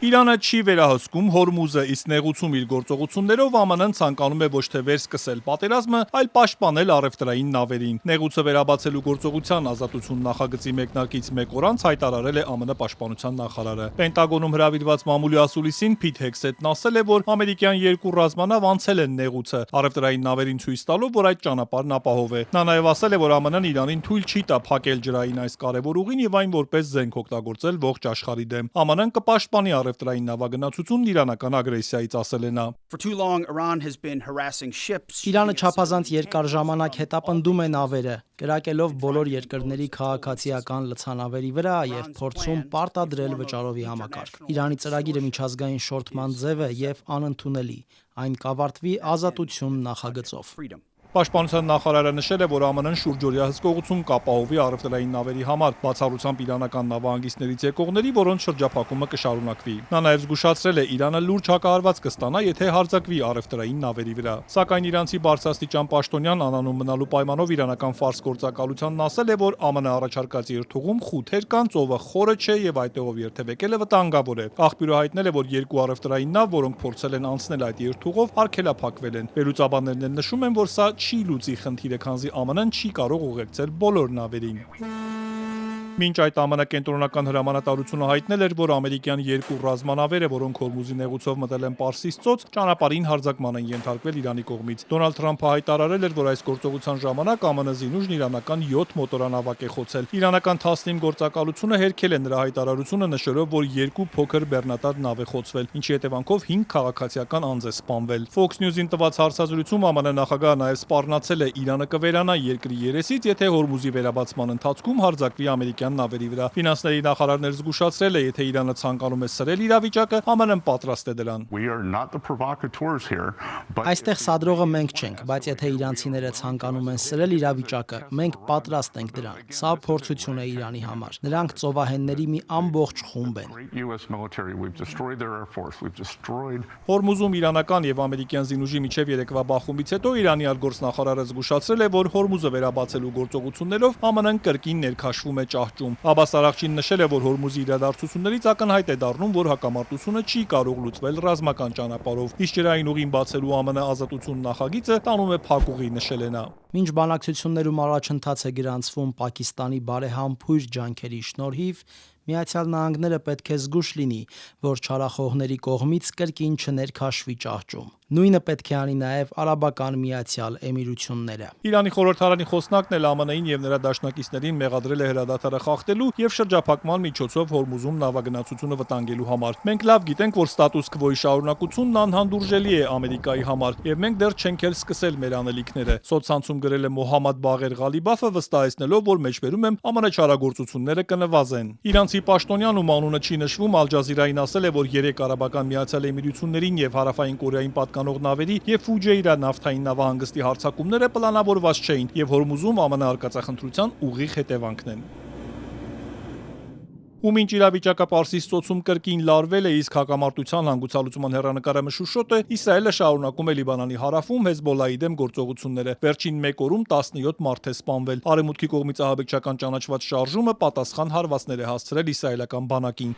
Իրանը չի վերահսկում Հորմուզը, իսկ նեղուցում իր գործողություններով ԱՄՆ-ն ցանկանում է ոչ թե վերսկսել պատերազմը, այլ պաշտպանել առևտրային նավերին։ Նեղուցը վերաբացելու գործողության ազատություն նախագծի մեկնարկից մեկ օր անց հայտարարել է ԱՄՆ պաշտպանության նախարարը։ Պենտագոնում հրավիրված մամուլի ասուլիսին Փիթ Հեքսեթն ասել է, որ ամերիկյան երկու ռազմանավ անցել են նեղուցը, առևտրային նավերին ցույց տալով, որ այդ ճանապարհն ապահով է։ Նա նաև ասել է, որ ԱՄՆ-ն Իրանին թույլ չի տա փակել ջրային այս կարևոր ուղին եւ այն որպես զենք օգտագործել ողջ աշխարհի դեմ։ ԱՄՆ-ն կպաշտպանի առևտրային նավագնացությունն իրանական ագրեսիայից, ասել է նա։ Իրանը չափազանց երկար ժամանակ հետապնդում է նավերը, կրակելով բոլոր երկրների քաղաքացիական լցանավերի վրա եւ փորձում պարտադրել վճարովի համակարգ։ Իրանի ծրագիրը միջազգային շորթման ձև է եւ անընդունելի։ Այն կավարտվի ազատություն նախագծով։ Պաշտպանության նախարարը նշել է, որ ԱՄՆ-ն շուրջօրյա հսկողություն կապահովի առևտրային նավերի համար, բացառությամբ իրանական նավահանգիստներից եկողների, որոնց շրջափակումը կշարունակվի։ Նա նաև զգուշացրել է, Իրանը լուրջ հակահարված կստանա, եթե հարձակվի առևտրային նավերի վրա։ Սակայն իրանցի բարձրաստիճան պաշտոնյան անանուն մնալու պայմանով իրանական ֆարս գործակալությանն ասել է, որ ԱՄՆ առաջարկած երթուղում խութեր կան, ծովը խորը չէ եւ այդտեղով երթևեկելը վտանգավոր է։ Աղբյուրը հայտնել է, որ երկու առևտրային նավ, որոնք փորձել են անցնել այդ երթուղով, արգելափակվել են։ Վերլուծաբաններն էլ նշում են, որ սա չի լուծի խնդիրը, քանզի ԱՄՆ-ն չի կարող ուղեկցել բոլոր նավերին։ Մինչ այդ ԱՄՆ կենտրոնական հրամանատարությունը հայտնել էր, որ ամերիկյան երկու ռազմանավերը, որոնք Հորմուզի նեղուցով մտել են Պարսից ծոց, ճանապարհին հարձակման են ենթարկվել Իրանի կողմից։ Դոնալդ Թրամփը հայտարարել էր, որ այս գործողության ժամանակ ԱՄՆ զինուժն իրանական 7 մոտորանավակ է խոցել։ Իրանական Թասնիմ գործակալությունը հերքել է նրա հայտարարությունը, նշելով, որ երկու փոքր բեռնատար նավ է խոցվել, ինչի հետևանքով 5 քաղաքացիական անձ է սպանվել։ Fox News-ին տված հարցազրույցում ԱՄՆ նախագահը նաև սպառնացել է, Իրանը կվերանա երկրի երեսից, եթե Հորմուզի վերաբացման ընթացքում հարձակվի ամերիկյան նավերի վրա։ Ֆինանսների նախարարն էլ զգուշացրել է, եթե Իրանը ցանկանում է սրել իրավիճակը, ԱՄՆ-ն պատրաստ է դրան։ Այստեղ սադրողը մենք չենք, բայց եթե իրանցիները ցանկանում են սրել իրավիճակը, մենք պատրաստ ենք դրան։ Սա փորձություն է Իրանի համար։ Նրանք ծովահենների մի ամբողջ խումբ են։ Հորմուզում իրանական եւ ամերիկյան զինուժի միջև երեկվա բախումից հետո Իրանի արտգործնախարարը զգուշացրել է, որ Հորմուզը վերաբացելու գործողություններով ԱՄՆ-ն կրկին ներքաշվում է ճահճում։ Աբաս Արաղչին նշել է, որ Հորմուզի իրադարձություններից ակնհայտ է դառնում, որ հակամարտությունը չի կարող լուծվել ռազմական ճանապարհով։ Իսկ ջրային ուղին բացելու ԱՄՆ ազատություն նախագիծը տանում է փակուղի, նշել է նա։ Մինչ բանակցություններում առաջընթաց է գրանցվում Պակիստանի բարեհամբույր ջանքերի շնորհիվ, Միացյալ Նահանգները պետք է զգուշ լինի, որ չարախոհների կողմից կրկին չներքաշվի ճահճում։ Նույնը պետք է անի նաև Արաբական Միացյալ Էմիրությունները։ Իրանի խորհրդարանի խոսնակն էլ ԱՄՆ-ին եւ նրա դաշնակիցներին մեղադրել է հրադադարը խախտելու եւ շրջափակման միջոցով Հորմուզում նավագնացությունը վտանգելու համար։ Մենք լավ գիտենք, որ ստատուս քվոյի շարունակությունն անհանդուրժելի է Ամերիկայի համար եւ մենք դեռ չենք էլ սկսել մեր անելիքները։ Սոցցանցում գրել է Մոհամմադ Բաղեր Ղալիբաֆը, վստահեցնելով, որ մեջբերում եմ ԱՄՆ չարագործությունները կնվազեն։ Իրանցի պաշտոնյան, ում անունը չի նշվում, Ալ Ջազիրային ասել է, որ 3 Արաբական Միացյալ Էմիրություններին եւ Հարավային Կորեային պատկանող նավերի եւ Ֆուջեյրա նավթային նավահանգստի հարձակումները պլանավորված չէին եւ Հորմուզում ԱՄՆ արկածախնդրության ուղիղ հետևանքն են։ Ու մինչ իրավիճակը Պարսից ծոցում կրկին լարվել է, իսկ հակամարտության հանգուցալուծման հեռանկարը մշուշոտ է, Իսրայելը շարունակում է Լիբանանի հարավում Հեզբոլայի դեմ գործողությունները։ Վերջին մեկ օրում 17 մարդ է սպանվել։ Արևմուտքի կողմից ահաբեկչական ճանաչված շարժումը պատասխան հարվածներ է հասցրել իսրայելական բանակին։